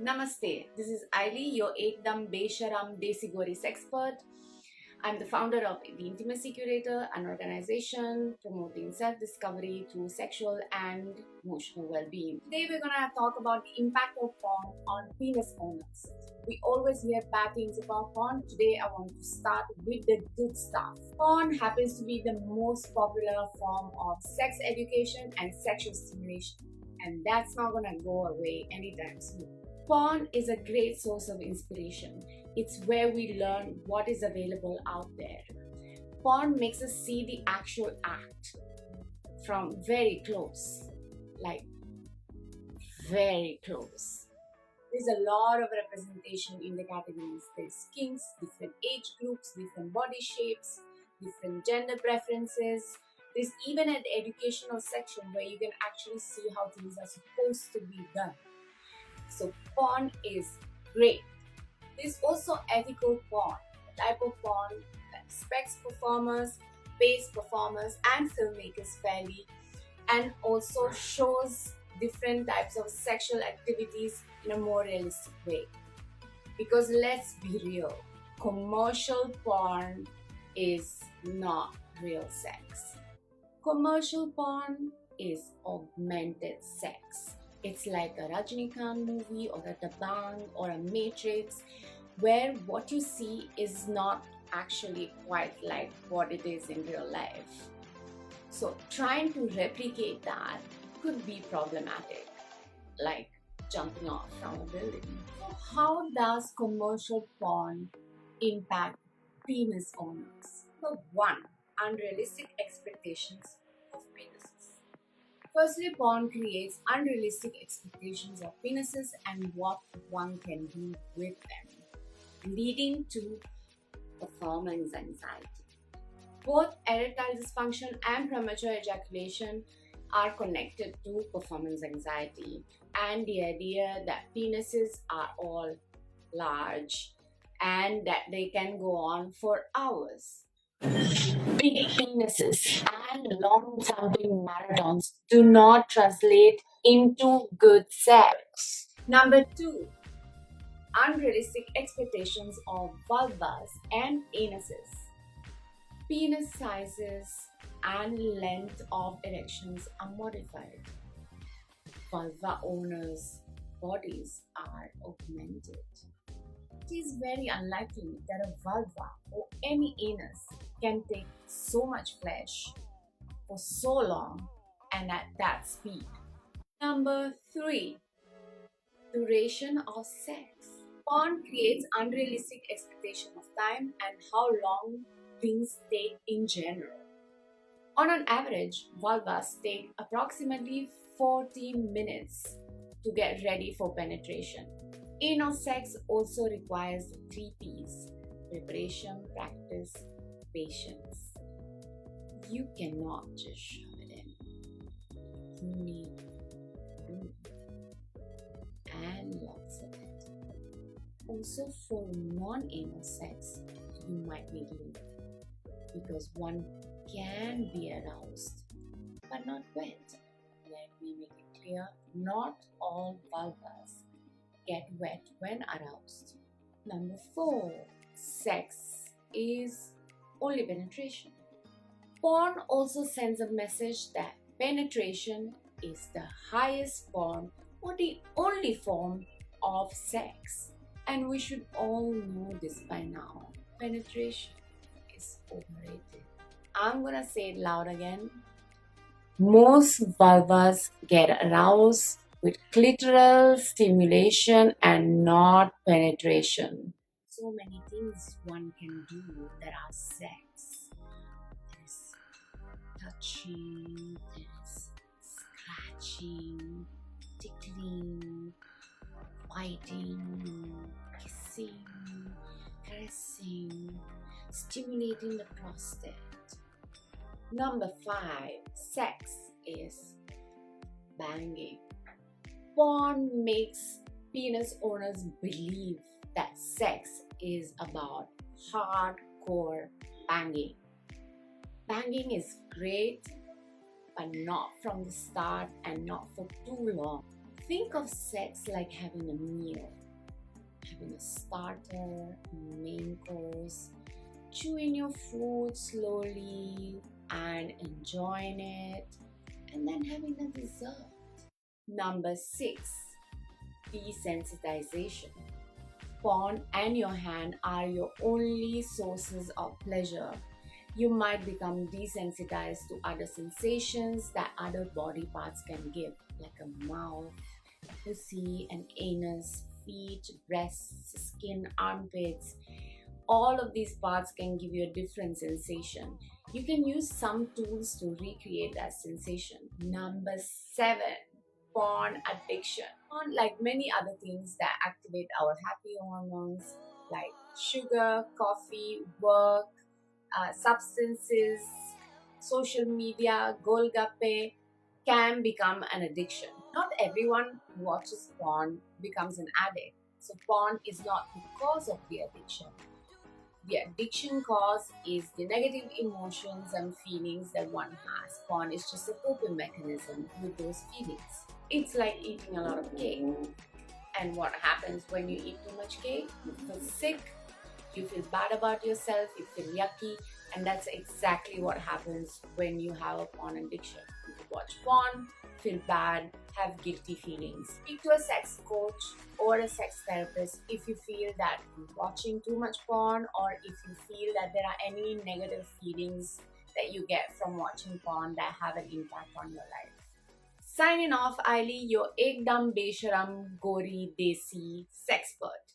Namaste. This is Aili, your Ekdam Besharam Desi Goris expert. I'm the founder of The Intimacy Curator, an organization promoting self-discovery through sexual and emotional well-being. Today we're going to talk about the impact of porn on penis owners. We always hear bad things about porn. Today I want to start with the good stuff. Porn happens to be the most popular form of sex education and sexual stimulation, and that's not going to go away anytime soon. Porn is a great source of inspiration. It's where we learn what is available out there. Porn makes us see the actual act from very close, like very close. There's a lot of representation in the categories. There's kinks, different age groups, different body shapes, different gender preferences. There's even an educational section where you can actually see how things are supposed to be done. So porn is great. There's also ethical porn, a type of porn that respects performers, pays performers and filmmakers fairly, and also shows different types of sexual activities in a more realistic way. Because let's be real, commercial porn is not real sex. Commercial porn is augmented sex. It's like a Rajinikanth movie or a Dabangg or a Matrix, where what you see is not actually quite like what it is in real life. So trying to replicate that could be problematic, like jumping off from a building. So how does commercial porn impact penis owners? Number one, unrealistic expectations of penises. Firstly, porn creates unrealistic expectations of penises and what one can do with them, leading to performance anxiety. Both erectile dysfunction and premature ejaculation are connected to performance anxiety and the idea that penises are all large and that they can go on for hours. Big penises and long thumping marathons do not translate into good sex. Number two, unrealistic expectations of vulvas and anuses. Penis sizes and length of erections are modified. Vulva owners' bodies are augmented. It is very unlikely that a vulva or any anus can take so much flesh for so long and at that speed. Number three, duration of sex. Porn creates unrealistic expectation of time and how long things take in general. On an average, vulvas take approximately 40 minutes to get ready for penetration. Anal sex also requires 3 P's: preparation, practice, patience. You cannot just shove it in. You need room and lots of it. Also, for non-anal sex, you might need room because one can be aroused but not wet. Let me make it clear, not all vulvas get wet when aroused. Number four, sex is only penetration. Porn also sends a message that penetration is the highest form or the only form of sex. And we should all know this by now. Penetration is overrated. I'm gonna say it loud again. Most vulvas get aroused with clitoral stimulation and not penetration. So many things one can do that are sex. There's touching, there's scratching, tickling, biting, kissing, caressing, stimulating the prostate. Number five, sex is banging. Porn makes penis owners believe that sex is about hardcore banging. Banging is great, but not from the start and not for too long. Think of sex like having a meal, having a starter, main course, chewing your food slowly and enjoying it, and then having a dessert. Number 6, desensitization. Porn and your hand are your only sources of pleasure. You might become desensitized to other sensations that other body parts can give, like a mouth, pussy, an anus, feet, breasts, skin, armpits. All of these parts can give you a different sensation. You can use some tools to recreate that sensation. Number 7, porn addiction. Porn, like many other things that activate our happy hormones, like sugar, coffee, work, substances, social media, golgappe, can become an addiction. Not everyone who watches porn becomes an addict. So porn is not the cause of the addiction. The addiction cause is the negative emotions and feelings that one has. Porn is just a coping mechanism with those feelings. It's like eating a lot of cake. And what happens when you eat too much cake? You feel sick, you feel bad about yourself, you feel yucky, and that's exactly what happens when you have a porn addiction. You watch porn, feel bad, have guilty feelings. Speak to a sex coach or a sex therapist if you feel that you're watching too much porn, or if you feel that there are any negative feelings that you get from watching porn that have an impact on your life. Signing off, Aili, your ekdam besharam gori desi sexpert.